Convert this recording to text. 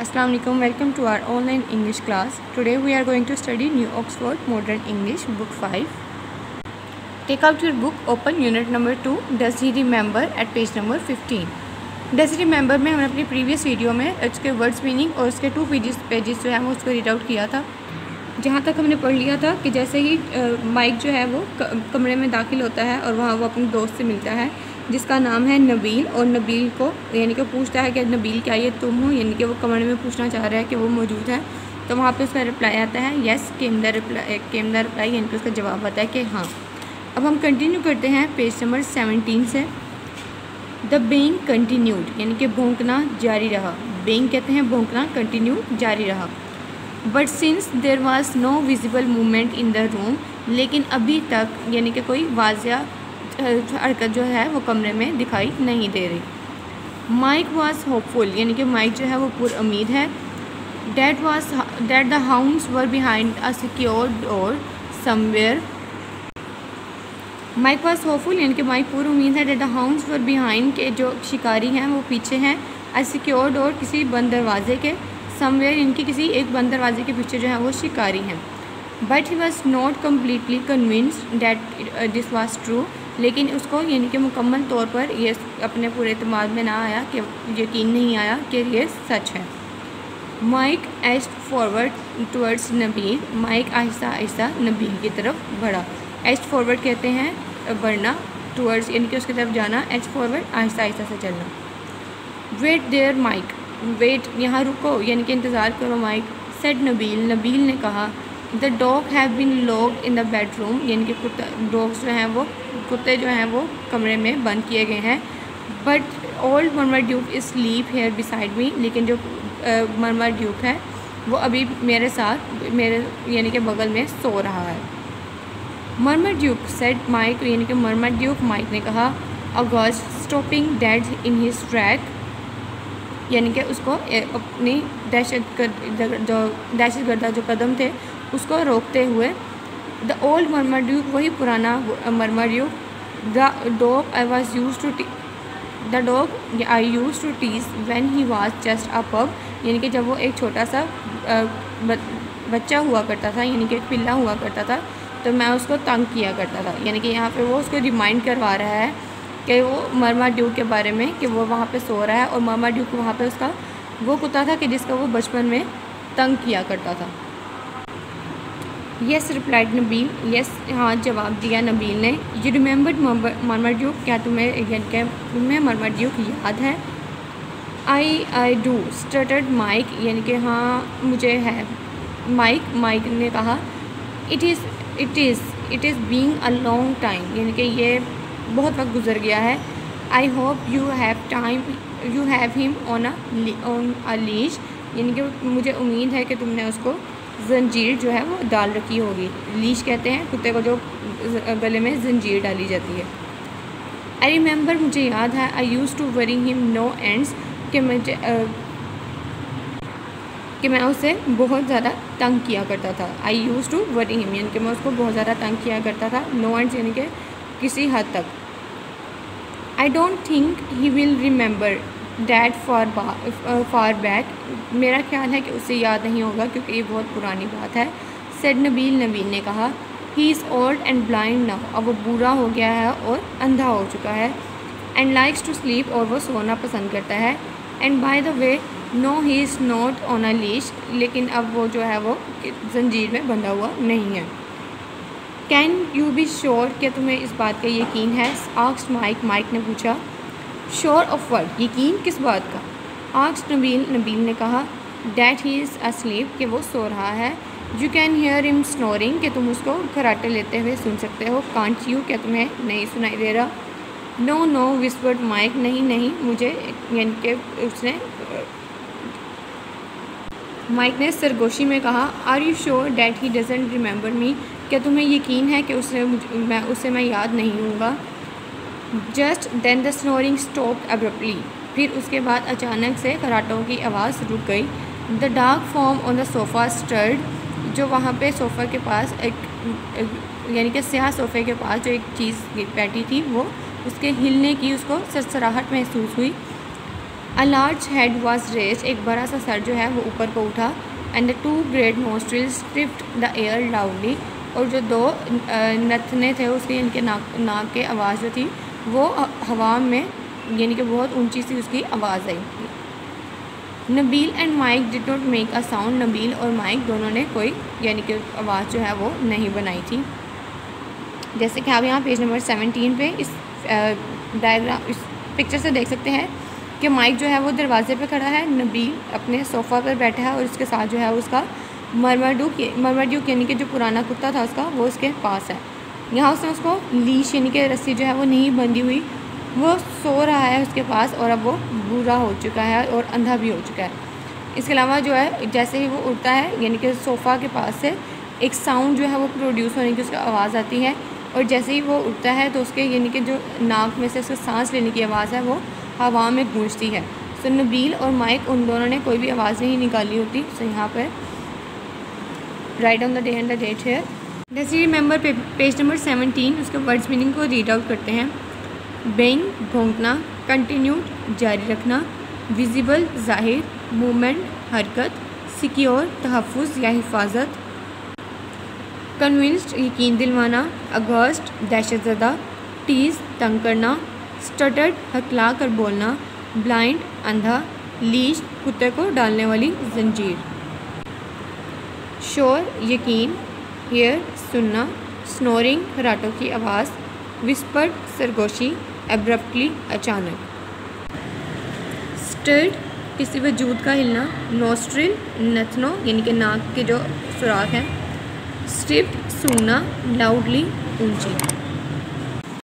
Assalamu alaikum. Welcome to our online English class. Today we are going to study New Oxford Modern English Book 5. Take out your book, open unit number 2. Does he remember at page number 15. Does he remember में हमने अपनी previous video में उसके words meaning और उसके 2 pages जो है वो उसको रीड आउट किया था। जहाँ तक हमने पढ़ लिया था कि जैसे ही माइक जो है वो कमरे में दाखिल होता है और वहाँ वो अपने दोस्त से मिलता है जिसका नाम है नबील, और नबील को यानी कि पूछता है कि नबील क्या ये तुम हो, यानी कि वो कमरे में पूछना चाह रहा है कि वो मौजूद है। तो वहाँ पे उसका रिप्लाई आता है येस केम द रिप्लाई, यानी कि उसका जवाब आता है कि हाँ। अब हम कंटिन्यू करते हैं पेज नंबर 17 से। द बेइंग कंटिन्यूड, यानी कि भौंकना जारी रहा। बेइंग कहते हैं भौंकना, कंटिन्यू जारी रहा। But since there was no visible movement in the room, लेकिन अभी तक यानी कि कोई वाजिया हरकत जो है वो कमरे में दिखाई नहीं दे रही। माइक वॉज होपफुल, यानी कि माइक जो है वो पुरुम्मीद है। That the hounds were behind a secure door somewhere. Mike was hopeful, यानी कि माइक पुरुम्मीद है। That the hounds were behind, के जो शिकारी हैं वो पीछे हैं। अ सिक्योर डोर, किसी बंद दरवाजे के। समवेयर, इनकी किसी एक बंद दरवाजे के पीछे जो है वो शिकारी हैं। But he was not completely convinced that this was true, लेकिन उसको यानी कि मुकम्मल तौर पर ये अपने पूरे एतमाद में ना आया, कि यकीन नहीं आया कि ये सच है। Mike edged forward towards Nabil, Mike आहिस्ता आहिस्ता नबील की तरफ बढ़ा। एज्ड फॉरवर्ड कहते हैं बढ़ना, टुवर्ड्स यानी कि उसकी तरफ जाना, एज्ड फॉरवर्ड आहिस्ता आहिस्ता से चलना। वेट देयर माइक, वेट यहाँ रुको यानी कि इंतज़ार करो माइक। सेड नबील, नबील ने कहा। The dog have been locked in the bedroom, यानी कि डॉग्स जो हैं वो कुत्ते जो हैं वो कमरे में बंद किए गए हैं। But old Marmaduke is sleep here beside me, लेकिन जो मरमरड्यूक है वो अभी मेरे साथ मेरे यानी कि बगल में सो रहा है। मरमरड्यूक सेड माइक, यानी कि मरमरड्यूक माइक ने कहा। August stopping dead in his track, यानी कि उसको अपनी दहशतगर्दा जो कदम थे उसको रोकते हुए। द ओल्ड मरमरड्यूक, वही पुराना Marmaduke. The dog I was use to the dog I use to tease when he was just a pup, यानी कि जब वो एक छोटा सा बच्चा हुआ करता था, यानी कि एक पिल्ला हुआ करता था, तो मैं उसको तंग किया करता था। यानी कि यहाँ पे वो उसको रिमाइंड करवा रहा है कि वो मरमरड्यूक के बारे में, कि वो वहाँ पे सो रहा है और मरमरड्यूक वहाँ पे उसका वो कुत्ता था कि जिसका वो बचपन में तंग किया करता था। येस रिप्लाइड नबील, येस हाँ जवाब दिया नबील ने। यू रिमेंबर्ड मरमरड्यूक, क्या तुम्हें मरमरड्यूक याद है? आई डू स्टटर्ड माइक, यानी कि हाँ मुझे है माइक ने कहा। It is being a long time, यानी कि ये बहुत वक्त गुजर गया है। I hope you have him on a leash, यानी कि मुझे उम्मीद है कि तुमने उसको जंजीर जो है वो डाल रखी होगी। लीश कहते हैं कुत्ते को जो गले में जंजीर डाली जाती है। आई रिमेंबर, मुझे याद है। I use to worry him no ends, कि मैं उसे बहुत ज़्यादा तंग किया करता था। I use to worry him, यानी कि मैं उसको बहुत ज़्यादा तंग किया करता था। नो एंड्स यानी कि किसी हद तक। I don't think he will remember that far back, मेरा ख्याल है कि उसे याद नहीं होगा क्योंकि ये बहुत पुरानी बात है। सेड नबील ने कहा। He is old and blind now, अब वो बूढ़ा हो गया है और अंधा हो चुका है। एंड लाइक्स टू स्लीप, और वो सोना पसंद करता है। And by the way no he is not on a leash, लेकिन अब वो जो है वो जंजीर में बंधा हुआ नहीं है। कैन यू बी श्योर, क्या तुम्हें इस बात का यकीन है? आस्क्ड माइक ने पूछा। श्योर ऑफ व्हाट, यकीन किस बात का? आस्क्ड नबील ने कहा। डैट ही इज़ अस्लीप, कि वो सो रहा है। You can hear him snoring, कि तुम उसको खराटे लेते हुए सुन सकते हो। कांट यू, क्या तुम्हें नहीं सुनाई दे रहा? नो विस्पर्ड माइक, नहीं मुझे, यानी कि उसने माइक ने सरगोशी में कहा। Are you sure that he doesn't remember me, क्या तुम्हें यकीन है कि उसे मैं याद नहीं हूँगा? Just then the snoring stopped abruptly, फिर उसके बाद अचानक से खराटों की आवाज़ रुक गई। The dark form on the sofa stirred, जो वहाँ पे सोफ़ा के पास एक यानी कि स्याह सोफ़े के पास जो एक चीज़ बैठी थी वो उसके हिलने की उसको सरसराहट महसूस हुई। A large head was raised, एक बड़ा सा सर जो है वो ऊपर को उठा। And the 2 great nostrils stripped the air loudly, और जो 2 नथने थे उसकी इनके नाक के आवाज़ जो थी वो हवा में यानी कि बहुत ऊंची सी उसकी आवाज़ आई। Nabeel and Mike did not make a sound, Nabeel और माइक दोनों ने कोई यानी कि आवाज़ जो है वो नहीं बनाई थी। जैसे कि आप यहाँ पेज नंबर 17 पे इस डायग्राम इस पिक्चर से देख सकते हैं कि माइक जो है वो दरवाजे पे खड़ा है, नबील अपने सोफ़ा पर बैठा है और उसके साथ जो है उसका मरमरड्यूक यानी कि जो पुराना कुत्ता था उसका वो उसके पास है। यहाँ उसने उसको लीश यानी कि रस्सी जो है वो नहीं बंधी हुई, वो सो रहा है उसके पास और अब वो बूढ़ा हो चुका है और अंधा भी हो चुका है। इसके अलावा जो है जैसे ही वो उठता है यानी कि सोफ़ा के पास से एक साउंड जो है वो प्रोड्यूस होने की उसकी आवाज़ आती है, और जैसे ही वो उठता है तो उसके यानी कि जो नाक में से उसके सांस लेने की आवाज़ है वो हवा में गूंजती है। सो नबील और माइक उन दोनों ने कोई भी आवाज़ नहीं निकाली होती। सो यहाँ पर write on the day and the date है। जैसे रिमेंबर पेज नंबर 17 उसके वर्ड्स मीनिंग को रीड आउट करते हैं। बेइंग भौंकना, कंटिन्यूड जारी रखना, विजिबल ज़ाहिर, मूवमेंट हरकत, सिक्योर तहफ़्फ़ुज़ या हिफाजत, कन्विंस्ड यकीन दिलवाना, अगस्ट दहशतज़दा, टीज़ तंग करना, स्टटर्ड हकला कर बोलना, ब्लाइंड अंधा, लीश कुत्ते को डालने वाली जंजीर, श्योर यकीन, हियर सुनना, स्नोरिंग खराटों की आवाज़, विस्पर्ड सरगोशी, एब्रप्टली अचानक, स्टर्ड किसी वजूद का हिलना, नोस्ट्रिल नथनों यानी कि नाक के जो सुराख हैं, स्ट्रिप्ड सूंघना, लाउडली ऊंची।